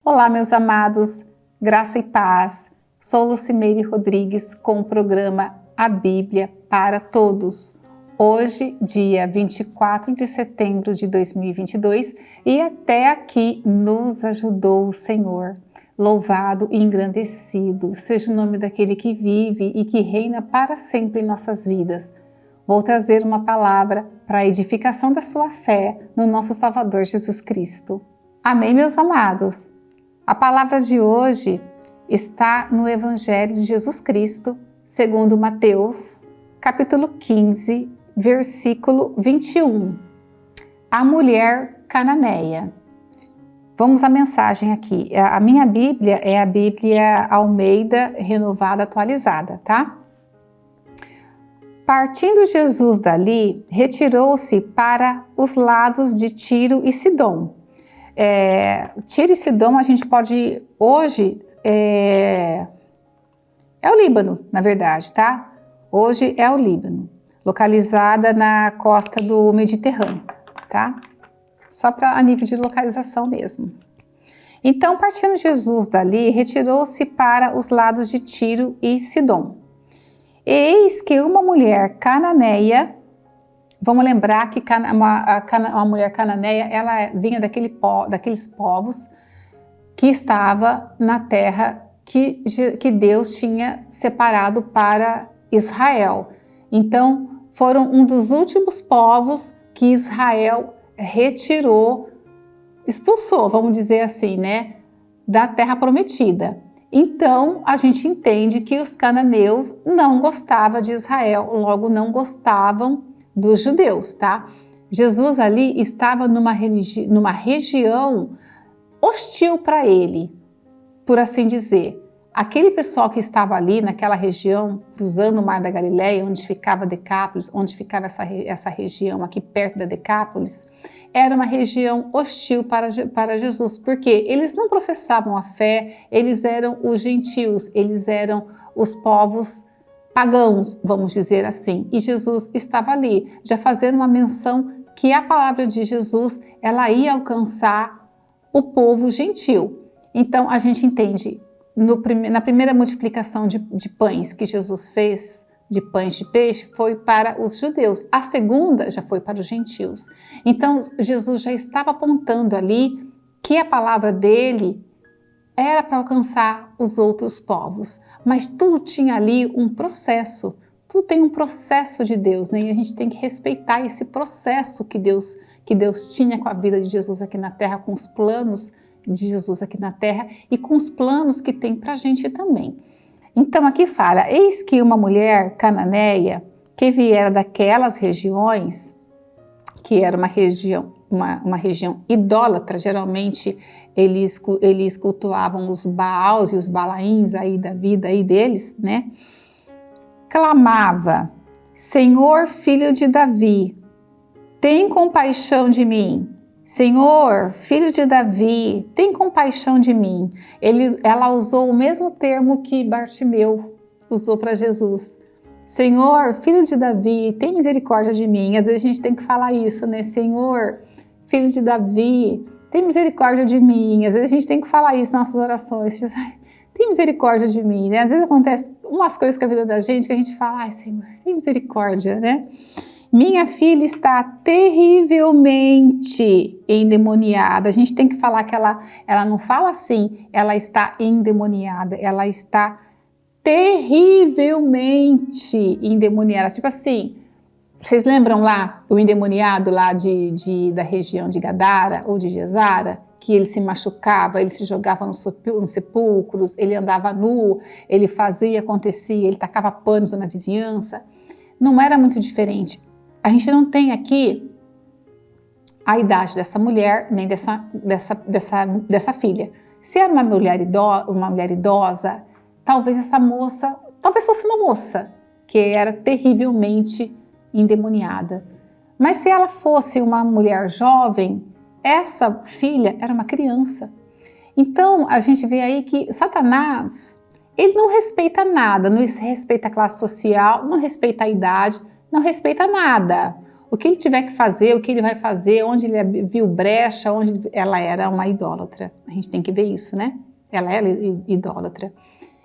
Olá, meus amados, graça e paz. Sou Lucimeire Rodrigues com o programa A Bíblia para Todos. Hoje, dia 24 de setembro de 2022, e até aqui nos ajudou o Senhor. Louvado e engrandecido seja o nome daquele que vive e que reina para sempre em nossas vidas. Vou trazer uma palavra para a edificação da sua fé no nosso Salvador Jesus Cristo. Amém, meus amados? A palavra de hoje está no Evangelho de Jesus Cristo, segundo Mateus, capítulo 15, versículo 21. A mulher cananeia. Vamos à mensagem aqui. A minha Bíblia é a Bíblia Almeida Renovada Atualizada, tá? Partindo Jesus dali, retirou-se para os lados de Tiro e Sidom. Tiro e Sidom a gente pode hoje é o Líbano, na verdade, tá? Hoje é o Líbano, localizada na costa do Mediterrâneo, tá? Só para a nível de localização mesmo. Então, partindo Jesus dali, retirou-se para os lados de Tiro e Sidom. Eis que uma mulher cananeia, vamos lembrar que a mulher cananeia, ela vinha daqueles povos que estava na terra que Deus tinha separado para Israel. Então, foram um dos últimos povos que Israel retirou, expulsou, vamos dizer assim, né, da terra prometida. Então, a gente entende que os cananeus não gostavam de Israel, logo não gostavam dos judeus, tá? Jesus ali estava numa região hostil para ele, por assim dizer. Aquele pessoal que estava ali naquela região, cruzando o Mar da Galileia, onde ficava Decápolis, onde ficava essa região aqui perto da Decápolis, era uma região hostil para Jesus, porque eles não professavam a fé, eles eram os gentios, eles eram os povos pagãos, vamos dizer assim. E Jesus estava ali, já fazendo uma menção que a palavra de Jesus, ela ia alcançar o povo gentil. Então, a gente entende, na primeira multiplicação de pães que Jesus fez, de pães de peixe, foi para os judeus. A segunda já foi para os gentios. Então, Jesus já estava apontando ali que a palavra dele era para alcançar os outros povos. Mas tudo tinha ali um processo. Tudo tem um processo de Deus, né? E a gente tem que respeitar esse processo que Deus tinha com a vida de Jesus aqui na Terra, com os planos de Jesus aqui na Terra e com os planos que tem para a gente também. Então aqui fala, eis que uma mulher cananeia que viera daquelas regiões, que era uma região idólatra, geralmente eles cultuavam os Baals e os Balaíns aí da vida aí deles, né? Clamava, Senhor, filho de Davi, tem compaixão de mim. Senhor, filho de Davi, tem compaixão de mim. Ela usou o mesmo termo que Bartimeu usou para Jesus. Senhor, filho de Davi, tem misericórdia de mim. Às vezes a gente tem que falar isso, né? Senhor, filho de Davi, tem misericórdia de mim. Às vezes a gente tem que falar isso nas nossas orações. Tem misericórdia de mim, né? Às vezes acontece umas coisas com a vida da gente que a gente fala, ai, Senhor, tem misericórdia, né? Minha filha está terrivelmente endemoniada. A gente tem que falar que ela não fala assim, ela está endemoniada, ela está terrivelmente endemoniada. Tipo assim, vocês lembram lá o endemoniado lá da região de Gadara ou de Gesara? Que ele se machucava, ele se jogava nos sepulcros, ele andava nu, ele fazia, acontecia, ele tacava pânico na vizinhança. Não era muito diferente. A gente não tem aqui a idade dessa mulher, nem dessa filha. Se era uma mulher idosa, talvez essa moça, talvez fosse uma moça que era terrivelmente endemoniada. Mas se ela fosse uma mulher jovem, essa filha era uma criança. Então, a gente vê aí que Satanás, ele não respeita nada, não respeita a classe social, não respeita a idade, não respeita nada. O que ele tiver que fazer, o que ele vai fazer, onde ele viu brecha, ela era uma idólatra. A gente tem que ver isso, né? Ela era idólatra.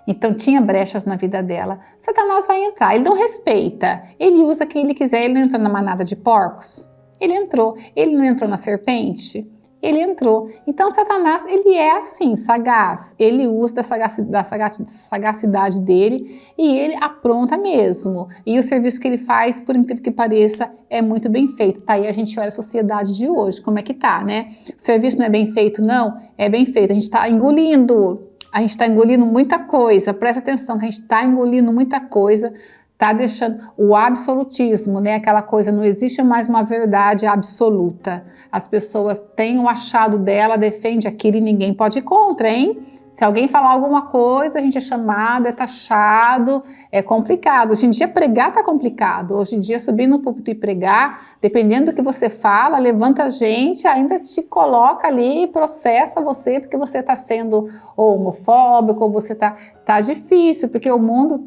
Então tinha brechas na vida dela. Satanás vai entrar, ele não respeita. Ele usa quem ele quiser. Ele não entrou na manada de porcos? Ele entrou. Ele não entrou na serpente? Ele entrou. Então Satanás, ele é assim, sagaz. Ele usa da sagacidade dele e ele apronta mesmo. E o serviço que ele faz, por incrível que pareça, é muito bem feito. Tá aí a gente olha a sociedade de hoje, como é que tá, né? O serviço não é bem feito, não? É bem feito. A gente está engolindo. A gente está engolindo muita coisa. Presta atenção que a gente está engolindo muita coisa. Está deixando o absolutismo, né? Aquela coisa, não existe mais uma verdade absoluta. As pessoas têm o achado dela, defende aquilo e ninguém pode ir contra, hein? Se alguém falar alguma coisa, a gente é chamado, é taxado, é complicado. Hoje em dia pregar tá complicado. Hoje em dia subir no púlpito e pregar, dependendo do que você fala, levanta a gente, ainda te coloca ali e processa você porque você está sendo homofóbico, ou você tá difícil, porque o mundo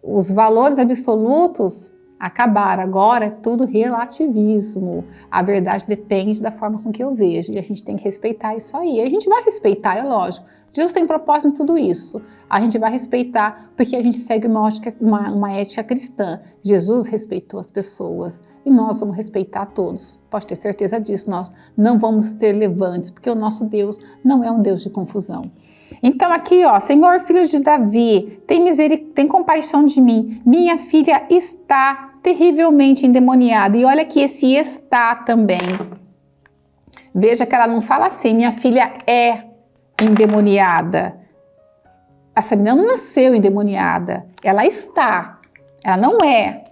os valores absolutos acabaram. Agora é tudo relativismo. A verdade depende da forma com que eu vejo. E a gente tem que respeitar isso aí. A gente vai respeitar, é lógico. Deus tem propósito em tudo isso. A gente vai respeitar porque a gente segue uma ética cristã. Jesus respeitou as pessoas e nós vamos respeitar todos. Pode ter certeza disso. Nós não vamos ter levantes porque o nosso Deus não é um Deus de confusão. Então aqui, ó, Senhor, filho de Davi, tem compaixão de mim. Minha filha está terrivelmente endemoniada. E olha que esse está também. Veja que ela não fala assim, minha filha é endemoniada. Essa menina não nasceu endemoniada. Ela está. Ela não é.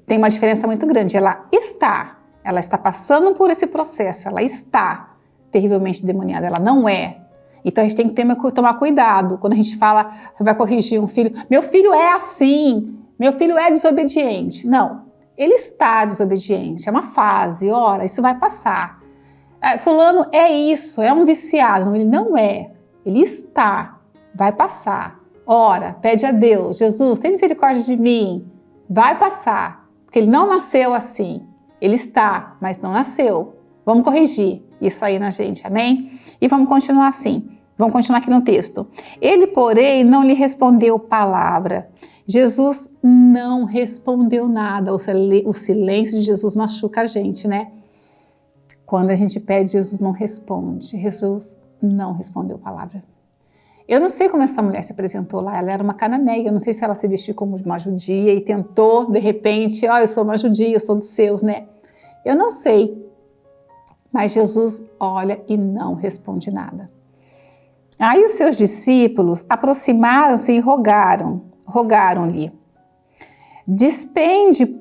Tem uma diferença muito grande. Ela está. Ela está passando por esse processo. Ela está terrivelmente endemoniada. Ela não é. Então a gente tem que tomar cuidado quando a gente fala, vai corrigir um filho. Meu filho é assim, meu filho é desobediente. Não, ele está desobediente, é uma fase, ora, isso vai passar. Fulano é isso, é um viciado. Não, ele não é, ele está, vai passar. Ora, pede a Deus, Jesus, tem misericórdia de mim, vai passar. Porque ele não nasceu assim, ele está, mas não nasceu. Vamos corrigir isso aí na gente, amém? E vamos continuar assim. Vamos continuar aqui no texto. Ele, porém, não lhe respondeu palavra. Jesus não respondeu nada. O silêncio de Jesus machuca a gente, né? Quando a gente pede, Jesus não responde. Jesus não respondeu palavra. Eu não sei como essa mulher se apresentou lá. Ela era uma cananeia. Eu não sei se ela se vestiu como uma judia e tentou, de repente, eu sou uma judia, eu sou dos seus, né? Eu não sei. Mas Jesus olha e não responde nada. Aí os seus discípulos aproximaram-se e rogaram-lhe, despende-a,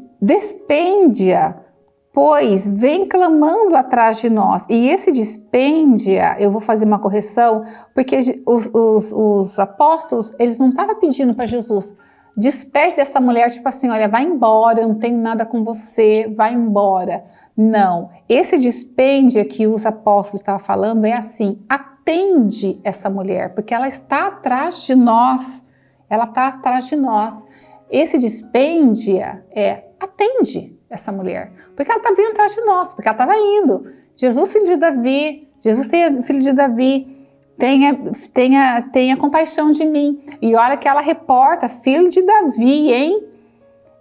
pois vem clamando atrás de nós. E esse despende-a, eu vou fazer uma correção, porque os apóstolos, eles não estavam pedindo para Jesus, despede dessa mulher, tipo assim, olha, vai embora, eu não tenho nada com você, vai embora. Não, esse despende que os apóstolos estavam falando é assim, atende essa mulher, porque ela está atrás de nós, ela está atrás de nós. Esse despende-a atende essa mulher, porque ela está vindo atrás de nós, porque ela estava indo. Jesus, filho de Davi, filho de Davi, tenha compaixão de mim. E olha que ela reporta, filho de Davi, hein?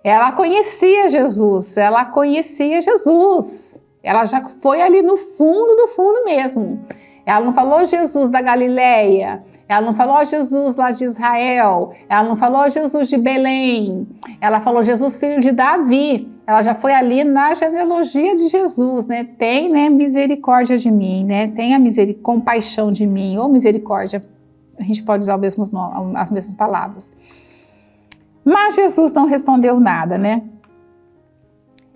Ela conhecia Jesus, ela já foi ali no fundo do fundo mesmo. Ela não falou Jesus da Galileia, ela não falou Jesus lá de Israel, ela não falou Jesus de Belém, ela falou Jesus filho de Davi. Ela já foi ali na genealogia de Jesus, né? Tem, né, misericórdia de mim, né? Tenha compaixão de mim, ou misericórdia, a gente pode usar as mesmas palavras. Mas Jesus não respondeu nada, né?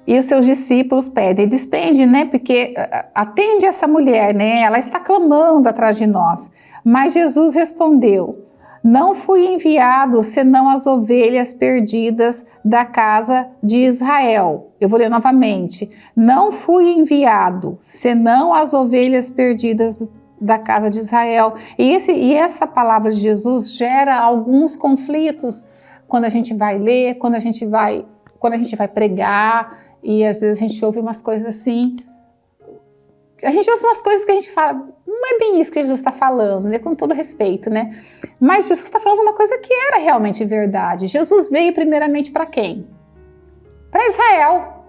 E os seus discípulos pedem, despende, né? Porque atende essa mulher, né? Ela está clamando atrás de nós. Mas Jesus respondeu, não fui enviado senão as ovelhas perdidas da casa de Israel. Eu vou ler novamente. Não fui enviado senão as ovelhas perdidas da casa de Israel. E essa palavra de Jesus gera alguns conflitos quando a gente vai ler, quando a gente vai pregar. E às vezes a gente ouve umas coisas assim, a gente ouve umas coisas que a gente fala, não é bem isso que Jesus está falando, né? Com todo respeito, né? Mas Jesus está falando uma coisa que era realmente verdade. Jesus veio primeiramente para quem? Para Israel.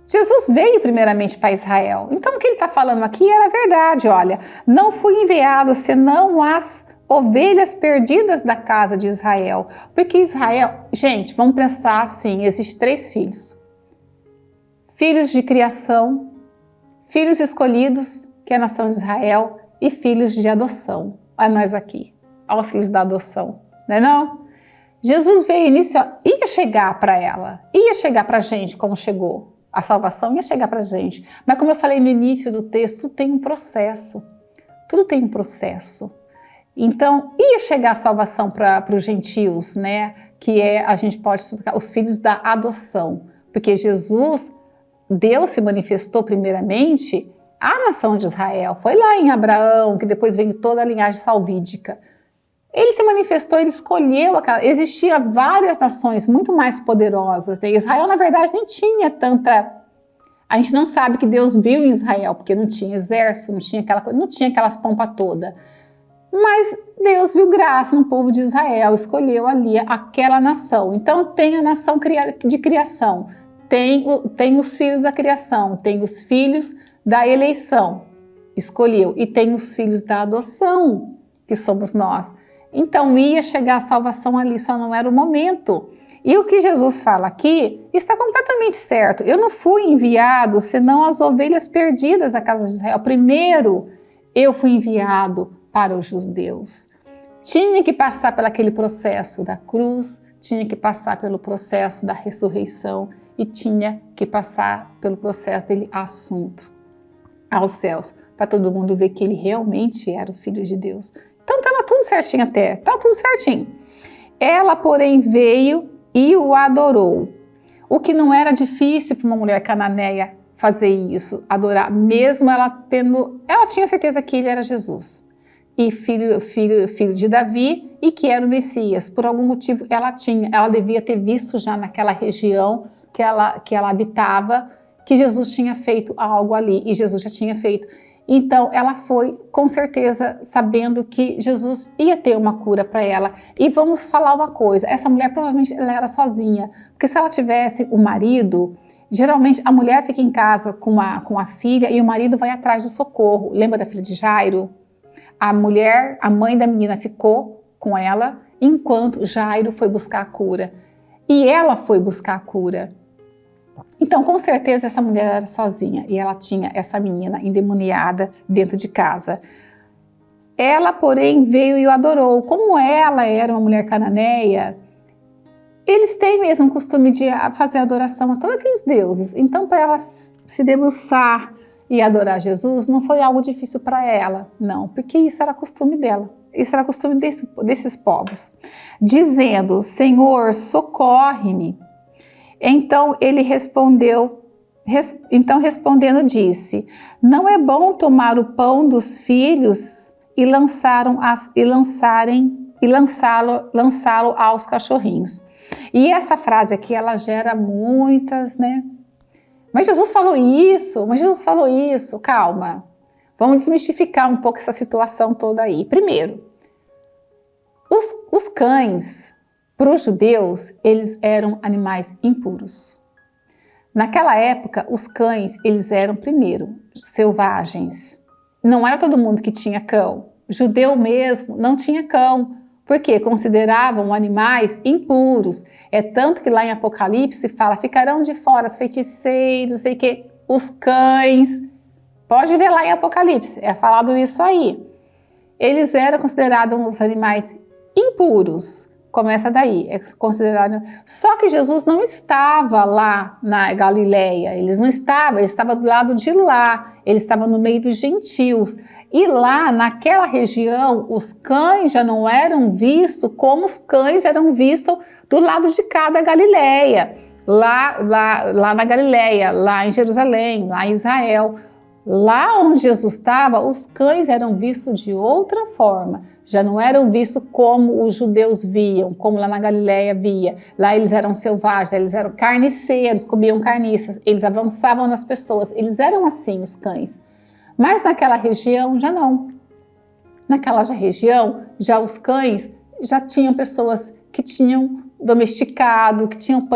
Jesus veio primeiramente para Israel. Então o que ele está falando aqui era verdade, olha. Não fui enviado senão as ovelhas perdidas da casa de Israel. Porque Israel, gente, vamos pensar assim, existem 3 filhos. Filhos de criação, filhos escolhidos, que é a nação de Israel, e filhos de adoção. Olha nós aqui, olha os filhos da adoção, não é não? Jesus veio ia chegar para ela, ia chegar para a gente como chegou. A salvação ia chegar para a gente. Mas como eu falei no início do texto, tudo tem um processo. Tudo tem um processo. Então, ia chegar a salvação para os gentios, né? Que a gente pode estudar os filhos da adoção. Porque Deus se manifestou primeiramente à nação de Israel. Foi lá em Abraão, que depois veio toda a linhagem salvídica. Ele se manifestou, ele escolheu, existia várias nações muito mais poderosas, né? Israel, na verdade, nem tinha tanta... A gente não sabe que Deus viu em Israel, porque não tinha exército, não tinha aquelas pompas todas. Mas Deus viu graça no povo de Israel, escolheu ali aquela nação. Então tem a nação de criação, tem os filhos da criação, tem os filhos da eleição, escolheu, e tem os filhos da adoção, que somos nós. Então ia chegar a salvação ali, só não era o momento. E o que Jesus fala aqui está completamente certo. Eu não fui enviado senão as ovelhas perdidas da casa de Israel. Primeiro eu fui enviado para os judeus. Tinha que passar por aquele processo da cruz, tinha que passar pelo processo da ressurreição e tinha que passar pelo processo dele assunto aos céus, para todo mundo ver que ele realmente era o Filho de Deus. Então estava tudo certinho até, estava tudo certinho. Ela, porém, veio e o adorou. O que não era difícil para uma mulher cananeia fazer isso, adorar, mesmo ela tinha certeza que ele era Jesus. E filho de Davi, e que era o Messias. Por algum motivo ela devia ter visto já naquela região que ela habitava, que Jesus tinha feito algo ali, e Jesus já tinha feito. Então ela foi com certeza sabendo que Jesus ia ter uma cura para ela. E vamos falar uma coisa, essa mulher provavelmente ela era sozinha, porque se ela tivesse o marido, geralmente a mulher fica em casa com a filha e o marido vai atrás do socorro. Lembra da filha de Jairo? A mãe da menina ficou com ela enquanto Jairo foi buscar a cura. E ela foi buscar a cura. Então, com certeza, essa mulher era sozinha e ela tinha essa menina endemoniada dentro de casa. Ela, porém, veio e o adorou. Como ela era uma mulher cananeia, eles têm mesmo o costume de fazer adoração a todos aqueles deuses. Então, para ela se debruçar e adorar Jesus, não foi algo difícil para ela, não, porque isso era costume dela. Isso era costume desses povos. Dizendo, Senhor, socorre-me. Então ele respondendo disse, não é bom tomar o pão dos filhos e lançá-lo aos cachorrinhos. E essa frase aqui, ela gera muitas, né? Mas Jesus falou isso, calma. Vamos desmistificar um pouco essa situação toda aí. Primeiro, os cães, para os judeus, eles eram animais impuros. Naquela época, os cães, eles eram, primeiro, selvagens. Não era todo mundo que tinha cão. Judeu mesmo não tinha cão, porque consideravam animais impuros. É tanto que lá em Apocalipse fala, ficarão de fora os feiticeiros, sei que, os cães. Pode ver lá em Apocalipse, é falado isso aí. Eles eram considerados os animais impuros. Começa daí, é considerado. Só que Jesus não estava lá na Galileia, ele estava do lado de lá, ele estava no meio dos gentios. E lá, naquela região, os cães já não eram vistos como os cães eram vistos do lado de cá da Galileia. Lá na Galileia, lá em Jerusalém, lá em Israel. Lá onde Jesus estava, os cães eram vistos de outra forma. Já não eram vistos como os judeus viam, como lá na Galileia via. Lá eles eram selvagens, eles eram carniceiros, comiam carniças, eles avançavam nas pessoas. Eles eram assim, os cães. Mas naquela região, já não. Naquela região, já os cães, já tinham pessoas que tinham domesticado, que tinham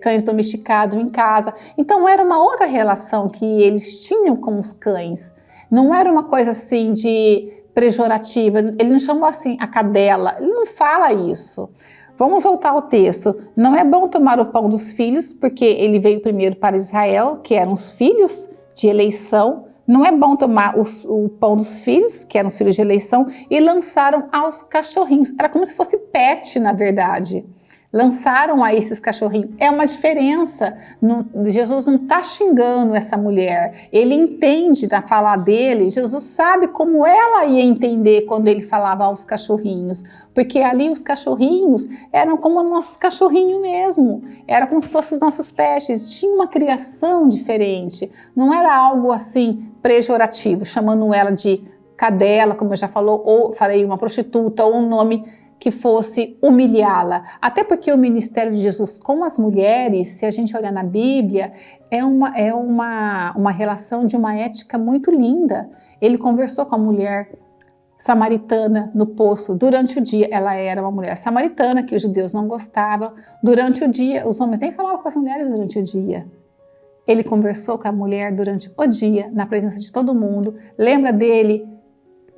cães domesticados em casa. Então era uma outra relação que eles tinham com os cães. Não era uma coisa assim de pejorativa. Ele não chamou assim a cadela. Ele não fala isso. Vamos voltar ao texto. Não é bom tomar o pão dos filhos, porque ele veio primeiro para Israel, que eram os filhos de eleição. Não é bom tomar o pão dos filhos, que eram os filhos de eleição, e lançaram aos cachorrinhos. Era como se fosse pet, na verdade. Lançaram a esses cachorrinhos. É uma diferença. Jesus não está xingando essa mulher. Ele entende da fala dele. Jesus sabe como ela ia entender quando ele falava aos cachorrinhos. Porque ali os cachorrinhos eram como o nosso cachorrinho mesmo. Era como se fossem os nossos pets. Tinha uma criação diferente. Não era algo assim pejorativo, chamando ela de cadela, como eu já falei, uma prostituta, ou um nome que fosse humilhá-la. Até porque o ministério de Jesus com as mulheres, se a gente olhar na Bíblia, é uma relação de uma ética muito linda. Ele conversou com a mulher samaritana no poço durante o dia. Ela era uma mulher samaritana que os judeus não gostavam. Durante o dia, os homens nem falavam com as mulheres durante o dia. Ele conversou com a mulher durante o dia, na presença de todo mundo. Lembra dele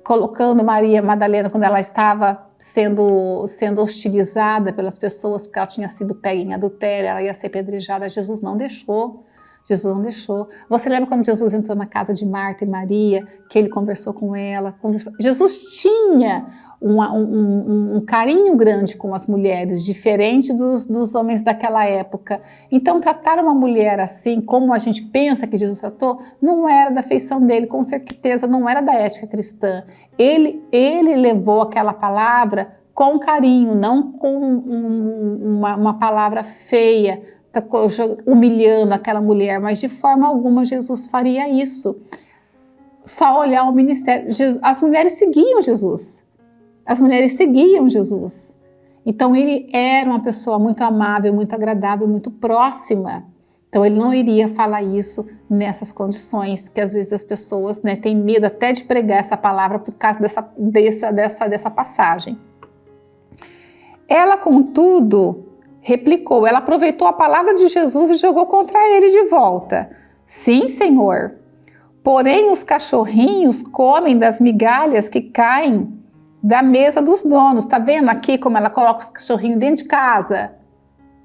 colocando Maria Madalena quando ela estava sendo hostilizada pelas pessoas porque ela tinha sido pega em adultério, ela ia ser apedrejada. Jesus não deixou. Jesus não deixou. Você lembra quando Jesus entrou na casa de Marta e Maria, que ele conversou com ela? Jesus tinha um carinho grande com as mulheres, diferente dos homens daquela época. Então, tratar uma mulher assim, como a gente pensa que Jesus tratou, não era da feição dele, com certeza não era da ética cristã. Ele levou aquela palavra com carinho, não com uma palavra feia, humilhando aquela mulher, mas de forma alguma Jesus faria isso. Só olhar o ministério. As mulheres seguiam Jesus. As mulheres seguiam Jesus. Então ele era uma pessoa muito amável, muito agradável, muito próxima. Então ele não iria falar isso nessas condições, que às vezes as pessoas, né, têm medo até de pregar essa palavra por causa dessa passagem. Ela, contudo, replicou, ela aproveitou a palavra de Jesus e jogou contra ele de volta. Sim, Senhor. Porém, os cachorrinhos comem das migalhas que caem da mesa dos donos. Tá vendo aqui como ela coloca os cachorrinhos dentro de casa?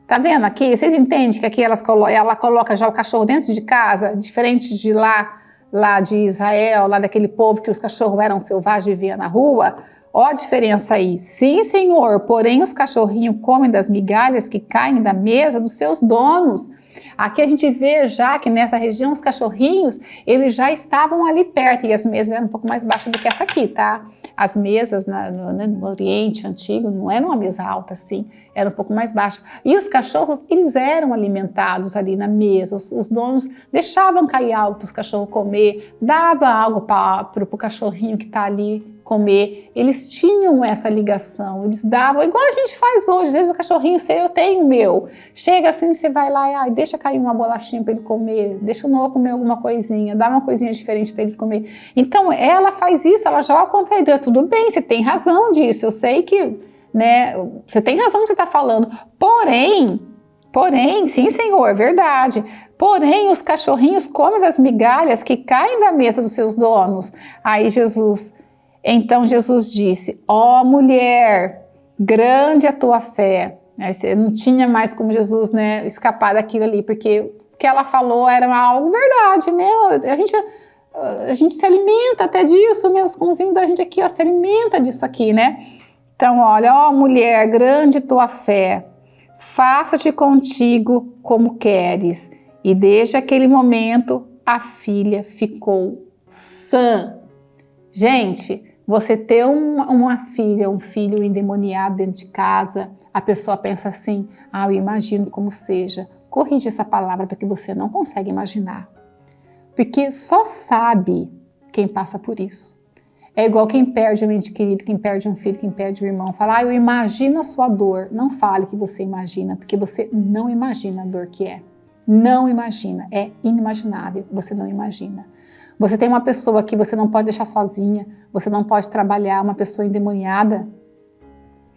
Tá vendo aqui? Vocês entendem que aqui ela coloca já o cachorro dentro de casa, diferente de lá de Israel, lá daquele povo que os cachorros eram selvagens e viviam na rua? Ó a diferença aí. Sim, Senhor, porém os cachorrinhos comem das migalhas que caem da mesa dos seus donos. Aqui a gente vê já que nessa região os cachorrinhos, eles já estavam ali perto e as mesas eram um pouco mais baixas do que essa aqui, tá? As mesas no Oriente Antigo não eram uma mesa alta assim, era um pouco mais baixa. E os cachorros, eles eram alimentados ali na mesa, os donos deixavam cair algo para os cachorros comer, dava algo para o cachorrinho que está ali comer. Eles tinham essa ligação, eles davam, igual a gente faz hoje, às vezes o cachorrinho seu, eu tenho o meu. Chega assim, você vai lá e deixa cair uma bolachinha para ele comer, deixa o Noah comer alguma coisinha, dá uma coisinha diferente para eles comer. Então ela faz isso, ela joga contra ele. Tudo bem, você tem razão disso, eu sei que, né, você tem razão de você estar falando. Porém, sim, Senhor, verdade. Porém, os cachorrinhos comem das migalhas que caem da mesa dos seus donos. Então Jesus disse, ó mulher, grande a tua fé. Aí você não tinha mais como Jesus, né, escapar daquilo ali, porque o que ela falou era algo verdade, né? A gente se alimenta até disso, né? Os cãozinhos da gente aqui, ó, se alimenta disso aqui, né? Então, olha, ó mulher, grande tua fé, faça-te contigo como queres. E desde aquele momento, a filha ficou sã. Gente, você ter uma filha, um filho endemoniado dentro de casa, a pessoa pensa assim, eu imagino como seja. Corrige essa palavra porque você não consegue imaginar. Porque só sabe quem passa por isso. É igual quem perde um ente querido, quem perde um filho, quem perde um irmão. Fala, eu imagino a sua dor. Não fale que você imagina, porque você não imagina a dor que é. Não imagina, é inimaginável, você não imagina. Você tem uma pessoa que você não pode deixar sozinha, você não pode trabalhar, uma pessoa endemoniada.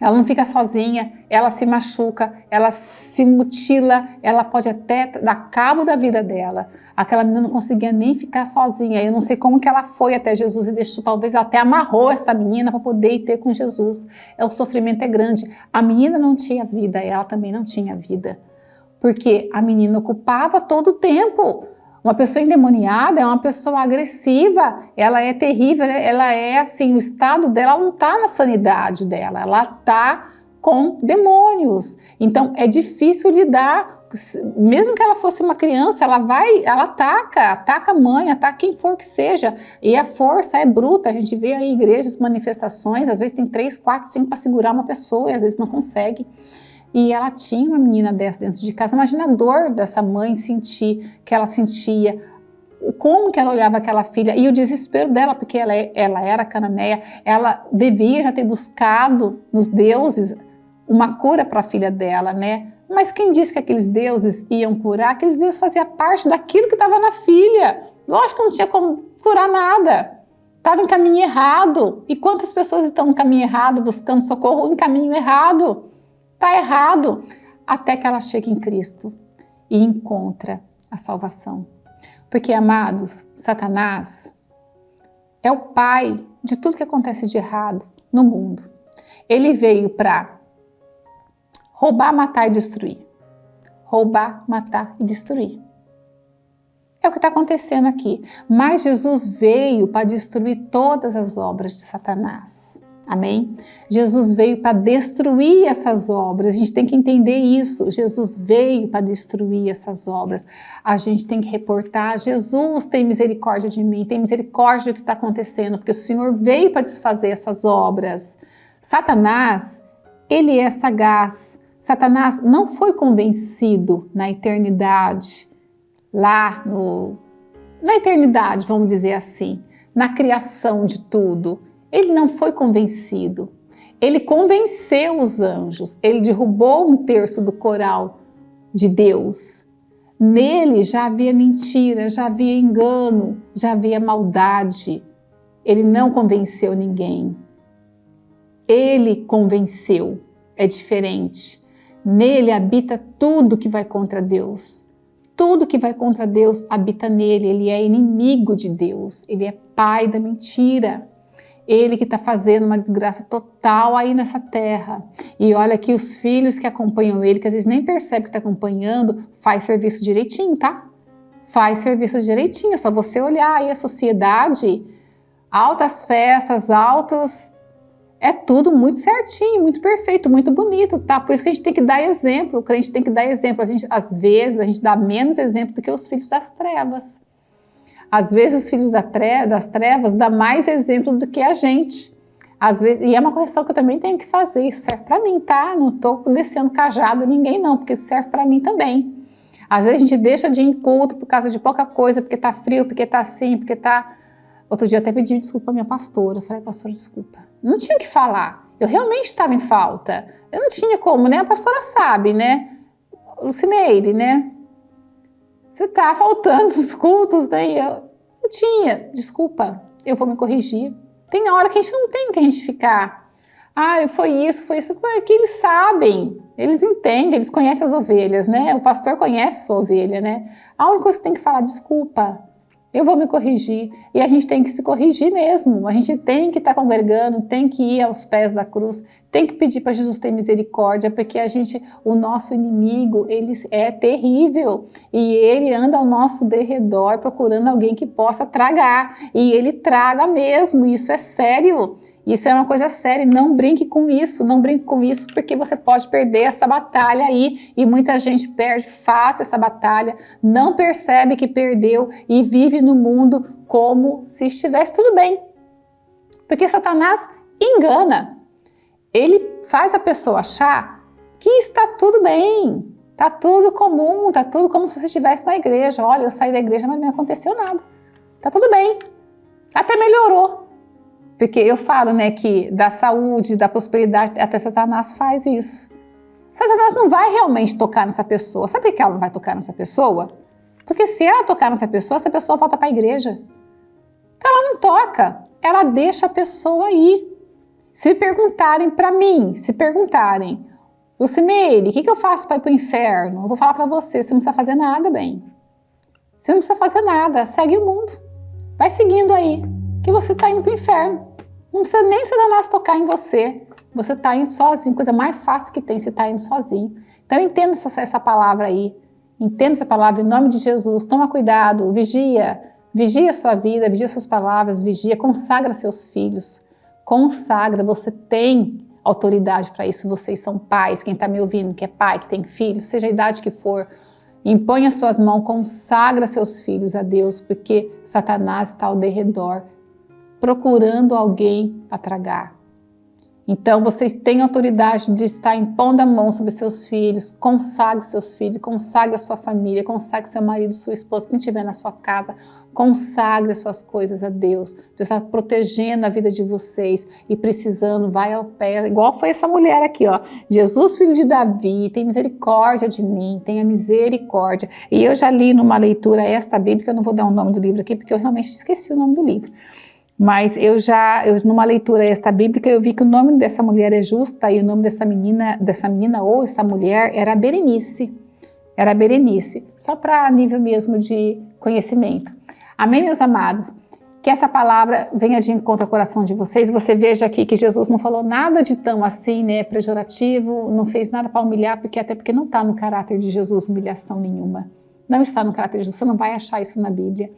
Ela não fica sozinha, ela se machuca, ela se mutila, ela pode até dar cabo da vida dela. Aquela menina não conseguia nem ficar sozinha. Eu não sei como que ela foi até Jesus e deixou, talvez ela até amarrou essa menina para poder ir ter com Jesus. O sofrimento é grande. A menina não tinha vida, ela também não tinha vida. Porque a menina ocupava todo o tempo. Uma pessoa endemoniada é uma pessoa agressiva, ela é terrível, ela é assim, o estado dela não está na sanidade dela, ela está com demônios. Então é difícil lidar, mesmo que ela fosse uma criança, ela ataca a mãe, ataca quem for que seja, e a força é bruta. A gente vê aí em igrejas, manifestações, às vezes tem 3, 4, 5 para segurar uma pessoa e às vezes não consegue. E ela tinha uma menina dessa dentro de casa. Imagina a dor dessa mãe sentir, que ela sentia, como que ela olhava aquela filha e o desespero dela, porque ela era cananeia, ela devia já ter buscado nos deuses uma cura para a filha dela, né? Mas quem disse que aqueles deuses iam curar? Aqueles deuses faziam parte daquilo que estava na filha. Lógico que não tinha como curar nada. Estava em caminho errado. E quantas pessoas estão em caminho errado, buscando socorro em caminho errado? Está errado, até que ela chegue em Cristo e encontra a salvação. Porque, amados, Satanás é o pai de tudo que acontece de errado no mundo. Ele veio para roubar, matar e destruir. Roubar, matar e destruir. É o que está acontecendo aqui. Mas Jesus veio para destruir todas as obras de Satanás. Amém? Jesus veio para destruir essas obras. A gente tem que entender isso. Jesus veio para destruir essas obras. A gente tem que reportar: Jesus, tem misericórdia de mim, tem misericórdia do que está acontecendo, porque o Senhor veio para desfazer essas obras. Satanás, ele é sagaz. Satanás não foi convencido na eternidade, na eternidade, vamos dizer assim, na criação de tudo. Ele não foi convencido. Ele convenceu os anjos. Ele derrubou 1/3 do coral de Deus. Nele já havia mentira, já havia engano, já havia maldade. Ele não convenceu ninguém. Ele convenceu. É diferente. Nele habita tudo que vai contra Deus. Tudo que vai contra Deus habita nele. Ele é inimigo de Deus. Ele é pai da mentira. Ele que está fazendo uma desgraça total aí nessa terra. E olha que os filhos que acompanham ele, que às vezes nem percebe que está acompanhando, faz serviço direitinho, tá? Faz serviço direitinho. É só você olhar aí a sociedade, altas festas, é tudo muito certinho, muito perfeito, muito bonito, tá? Por isso que a gente tem que dar exemplo, o crente tem que dar exemplo. Às vezes a gente dá menos exemplo do que os filhos das trevas. Às vezes os filhos das trevas dão mais exemplo do que a gente. Às vezes, e é uma correção que eu também tenho que fazer, isso serve para mim, tá? Não estou descendo cajado a ninguém não, porque isso serve para mim também. Às vezes a gente deixa de ir em culto por causa de pouca coisa, porque tá frio, porque tá assim, porque tá... Outro dia eu até pedi desculpa à minha pastora, eu falei: pastora, desculpa. Não tinha o que falar, eu realmente estava em falta. Eu não tinha como, né? A pastora sabe, né? Lucimeire, né? Você tá faltando os cultos, né? Eu não tinha, desculpa, eu vou me corrigir. Tem hora que a gente não tem que a gente ficar. Foi isso. É que eles sabem, eles entendem, eles conhecem as ovelhas, né? O pastor conhece a sua ovelha, né? A única coisa que você tem que falar: desculpa, eu vou me corrigir. E a gente tem que se corrigir mesmo. A gente tem que estar congregando, tem que ir aos pés da cruz, tem que pedir para Jesus ter misericórdia, porque o nosso inimigo, ele é terrível. E ele anda ao nosso derredor procurando alguém que possa tragar. E ele traga mesmo, isso é sério. Isso é uma coisa séria, não brinque com isso, porque você pode perder essa batalha aí, e muita gente perde fácil essa batalha, não percebe que perdeu e vive no mundo como se estivesse tudo bem. Porque Satanás engana, ele faz a pessoa achar que está tudo bem, está tudo comum, está tudo como se você estivesse na igreja. Olha, eu saí da igreja, mas não aconteceu nada. Tá tudo bem. Até melhorou. Porque eu falo, né, que da saúde, da prosperidade, até Satanás faz isso. Satanás não vai realmente tocar nessa pessoa. Sabe por que ela não vai tocar nessa pessoa? Porque se ela tocar nessa pessoa, essa pessoa volta para a igreja. Então ela não toca, ela deixa a pessoa ir. Se perguntarem para mim, Lucimeire, o que eu faço para ir para o inferno? Eu vou falar para você, você não precisa fazer nada, bem. Você não precisa fazer nada, segue o mundo. Vai seguindo aí, que você está indo para o inferno. Não precisa nem Satanás tocar em você. Você está indo sozinho, coisa mais fácil que tem, você está indo sozinho. Então entenda essa palavra aí. Entenda essa palavra em nome de Jesus. Toma cuidado, vigia a sua vida, vigia suas palavras, consagra seus filhos. Consagra, você tem autoridade para isso, vocês são pais, quem está me ouvindo, que é pai, que tem filho, seja a idade que for, impõe as suas mãos, consagra seus filhos a Deus, porque Satanás está ao derredor, procurando alguém para tragar. Então, vocês têm autoridade de estar impondo a mão sobre seus filhos, consagre seus filhos, consagre a sua família, consagre seu marido, sua esposa, quem estiver na sua casa, consagre as suas coisas a Deus. Deus está protegendo a vida de vocês e precisando, vai ao pé, igual foi essa mulher aqui, ó. Jesus, filho de Davi, tem misericórdia de mim, tenha misericórdia. E eu já li numa leitura esta bíblica, eu não vou dar o nome do livro aqui, porque eu realmente esqueci o nome do livro. Mas numa leitura esta bíblica, eu vi que o nome dessa mulher é Justa e o nome dessa menina ou essa mulher era Berenice. Era Berenice, só para nível mesmo de conhecimento. Amém, meus amados? Que essa palavra venha de encontro ao coração de vocês. Você veja aqui que Jesus não falou nada de tão assim, né, pejorativo, não fez nada para humilhar, até porque não está no caráter de Jesus humilhação nenhuma. Não está no caráter de Jesus, você não vai achar isso na Bíblia.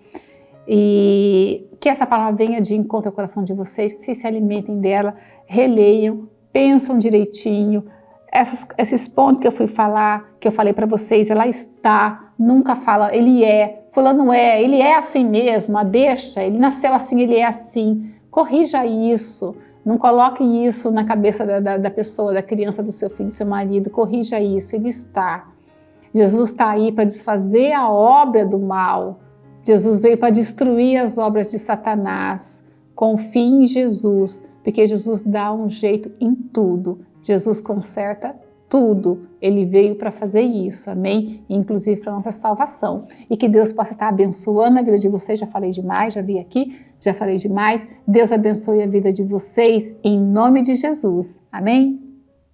E que essa palavra venha de encontro ao coração de vocês, que vocês se alimentem dela, releiam, pensam direitinho. Esses pontos que eu fui falar, que eu falei para vocês, ela está, nunca fala, ele é, fulano é, ele é assim mesmo, deixa, ele nasceu assim, ele é assim. Corrija isso, não coloque isso na cabeça da pessoa, da criança, do seu filho, do seu marido, corrija isso, ele está. Jesus está aí para desfazer a obra do mal. Jesus veio para destruir as obras de Satanás. Confie em Jesus, porque Jesus dá um jeito em tudo. Jesus conserta tudo. Ele veio para fazer isso, amém? Inclusive para nossa salvação. E que Deus possa estar abençoando a vida de vocês. Já falei demais, já vi aqui, já falei demais. Deus abençoe a vida de vocês em nome de Jesus, amém?